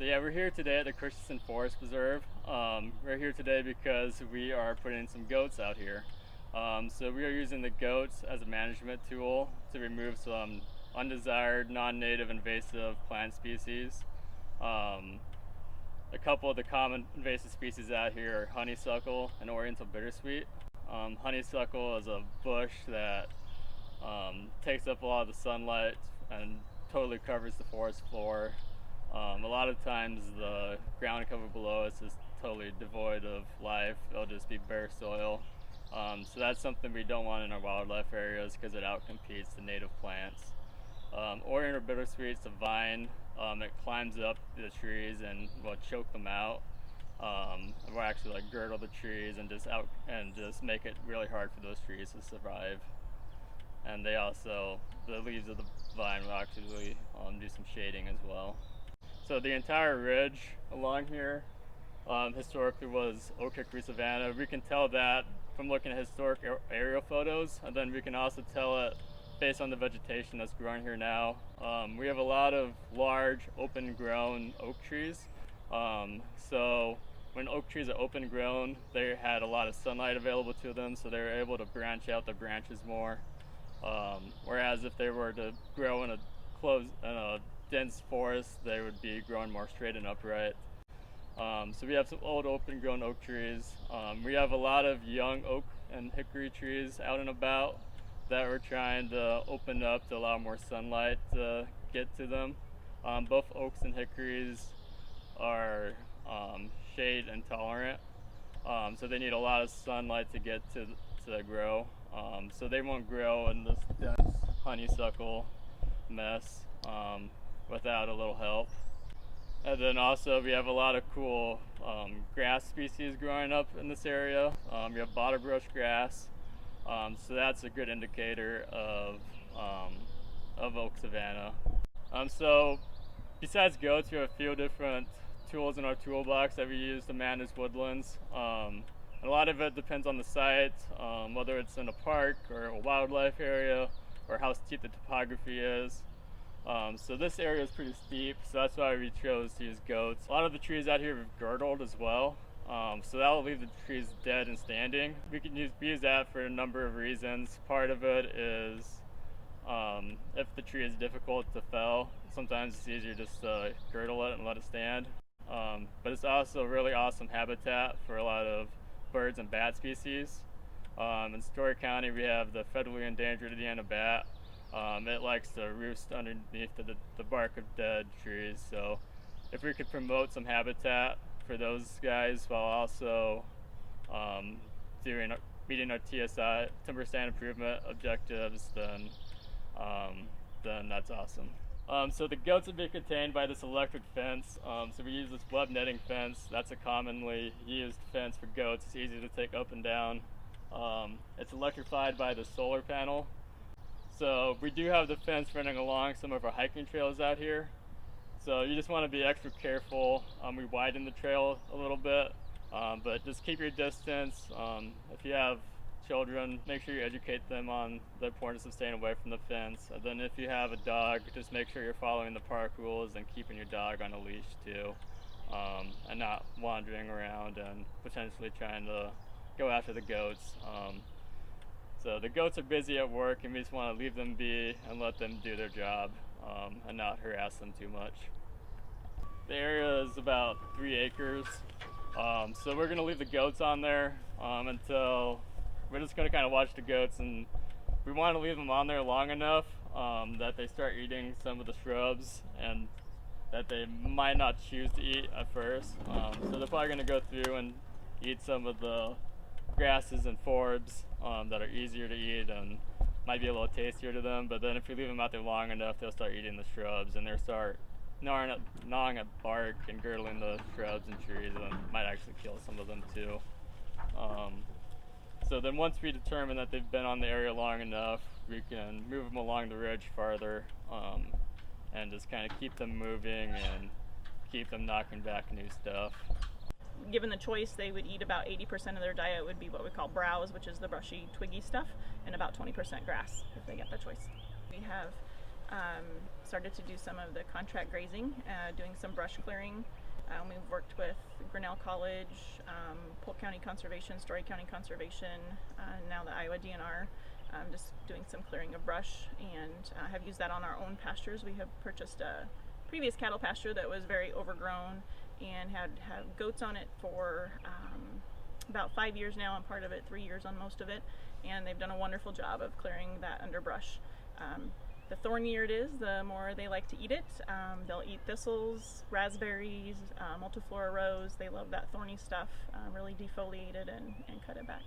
So yeah, we're here today at the Christiansen Forest Preserve. We're here today because we are putting some goats out here. So we are using the goats as a management tool to remove some undesired, non-native invasive plant species. A couple of the common invasive species out here are honeysuckle and oriental bittersweet. Honeysuckle is a bush that takes up a lot of the sunlight and totally covers the forest floor. A lot of times the ground cover below us is totally devoid of life. It'll just be bare soil. So that's something we don't want in our wildlife areas because it outcompetes the native plants. Oriental bittersweet's a vine. It climbs up the trees and will choke them out. We'll actually girdle the trees and just make it really hard for those trees to survive. And the leaves of the vine will actually do some shading as well. So the entire ridge along here historically was oak hickory savanna. We can tell that from looking at historic aerial photos, and then we can also tell it based on the vegetation that's growing here now. We have a lot of large open grown oak trees. So when oak trees are open grown, they had a lot of sunlight available to them, so they were able to branch out their branches more. Whereas if they were to grow in a dense forest, they would be growing more straight and upright. So we have some old open grown oak trees. We have a lot of young oak and hickory trees out and about that we're trying to open up to allow more sunlight to get to them. Both oaks and hickories are shade intolerant, so they need a lot of sunlight to get to grow. So they won't grow in this dense honeysuckle mess without a little help. And then also we have a lot of cool grass species growing up in this area. We have bottlebrush grass, so that's a good indicator of oak savanna. So besides goats, we have a few different tools in our toolbox that we use to manage woodlands. A lot of it depends on the site, whether it's in a park or a wildlife area, or how steep the topography is. So this area is pretty steep, so that's why we chose to use goats. A lot of the trees out here are girdled as well, so that will leave the trees dead and standing. We can use that for a number of reasons. Part of it is if the tree is difficult to fell, sometimes it's easier just to girdle it and let it stand. But it's also really awesome habitat for a lot of birds and bat species. In Story County, we have the federally endangered Indiana bat. It likes to roost underneath the bark of dead trees. So if we could promote some habitat for those guys while also meeting our TSI, timber stand improvement objectives, then that's awesome. So the goats would be contained by this electric fence. So we use this web netting fence. That's a commonly used fence for goats. It's easy to take up and down. It's electrified by the solar panel. So we do have the fence running along some of our hiking trails out here. So you just want to be extra careful. We widen the trail a little bit, but just keep your distance. If you have children, make sure you educate them on the importance of staying away from the fence. And then if you have a dog, just make sure you're following the park rules and keeping your dog on a leash too, and not wandering around and potentially trying to go after the goats. So the goats are busy at work, and we just want to leave them be and let them do their job and not harass them too much. The area is about 3 acres, so we're going to leave the goats on there until we're just going to kind of watch the goats, and we want to leave them on there long enough that they start eating some of the shrubs and that they might not choose to eat at first. So they're probably going to go through and eat some of the grasses and forbs that are easier to eat and might be a little tastier to them, but then if you leave them out there long enough, they'll start eating the shrubs and they'll start gnawing at bark and girdling the shrubs and trees, and might actually kill some of them too. So then once we determine that they've been on the area long enough, we can move them along the ridge farther and just kind of keep them moving and keep them knocking back new stuff. Given the choice, they would eat about 80% of their diet would be what we call browse, which is the brushy, twiggy stuff, and about 20% grass if they get the choice. We have started to do some of the contract grazing, doing some brush clearing. We've worked with Grinnell College, Polk County Conservation, Story County Conservation, now the Iowa DNR, just doing some clearing of brush, and have used that on our own pastures. We have purchased a previous cattle pasture that was very overgrown and had goats on it for about 5 years now, and part of it 3 years on most of it, and they've done a wonderful job of clearing that underbrush. The thornier it is, the more they like to eat it. They'll eat thistles, raspberries, multiflora rose. They love that thorny stuff. Really defoliate it and cut it back.